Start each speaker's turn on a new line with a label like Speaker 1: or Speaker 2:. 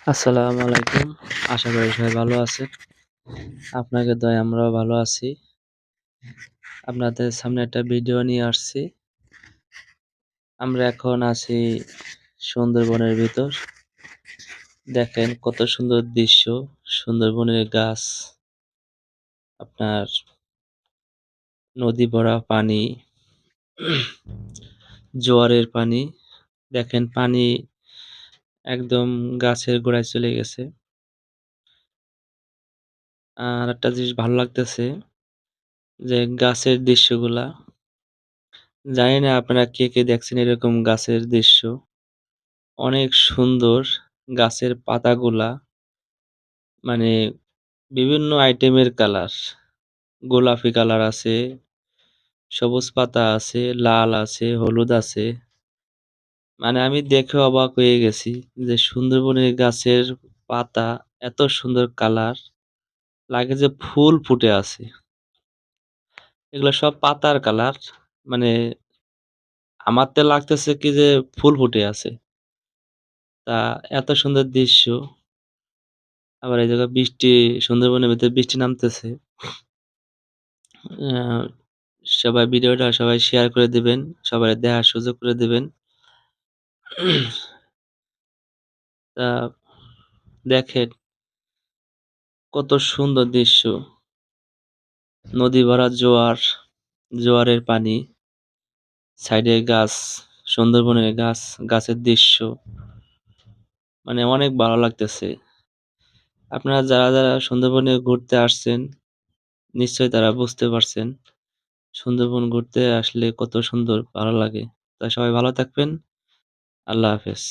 Speaker 1: আসসালামু আলাইকুম। আশা করি সবাই ভালো আছেন। আপনাদের দয়ায় আমরাও ভালো আছি। আপনাদের সামনে একটা ভিডিও নিয়ে আসছি। আমরা এখন আছি সুন্দরবনের ভিতর। দেখেন কত সুন্দর দৃশ্য, সুন্দরবনের গাছ, আপনার নদী ভরা পানি, জোয়ারের পানি। দেখেন পানি একদম গাছের গোড়ায় চলে গেছে। আর একটা জিনিস ভালো লাগতেছে যে গাছের দৃশ্যগুলা। জানি না আপনারা কে, কে দেখছেন এরকম গাছের দৃশ্য? অনেক সুন্দর গাছের পাতাগুলা মানে বিভিন্ন আইটেমের কালার। গোলাপি কালার আছে, সবুজ পাতা আছে, লাল আছে, হলুদ আছে। মানে আমি দেখে অবাক হয়ে গেছি যে সুন্দরবনের গাছের পাতা এত সুন্দর কালার, লাগে যে ফুল ফুটে আছে। এগুলা সব পাতার কালার। মানে আমার তো লাগতেছে কি যে ফুল ফুটে আছে। তা এত সুন্দর দৃশ্য। আবার এই জায়গায় বৃষ্টি সুন্দরবনের ভেতরে বৃষ্টি নামতেছে। আ সবাই ভিডিওটা সবাই শেয়ার করে দিবেন। সবাই দেখার সুযোগ করে দিবেন। তা দেখেন কত সুন্দর দৃশ্য। নদী ভরা জোয়ার, জোয়ারের পানি, সাইডে গাছ, সুন্দরবনের গাছ, গাছের দৃশ্য। মানে অনেক ভালো লাগতেছে। আপনারা যারা, যারা সুন্দরবনে ঘুরতে আসছেন নিশ্চয়ই তারা বুঝতে পারছেন। সুন্দরবন ঘুরতে আসলে কত সুন্দর ভালো লাগে। তা সবাই ভালো থাকবেন। আল্লাহ হাফেজ।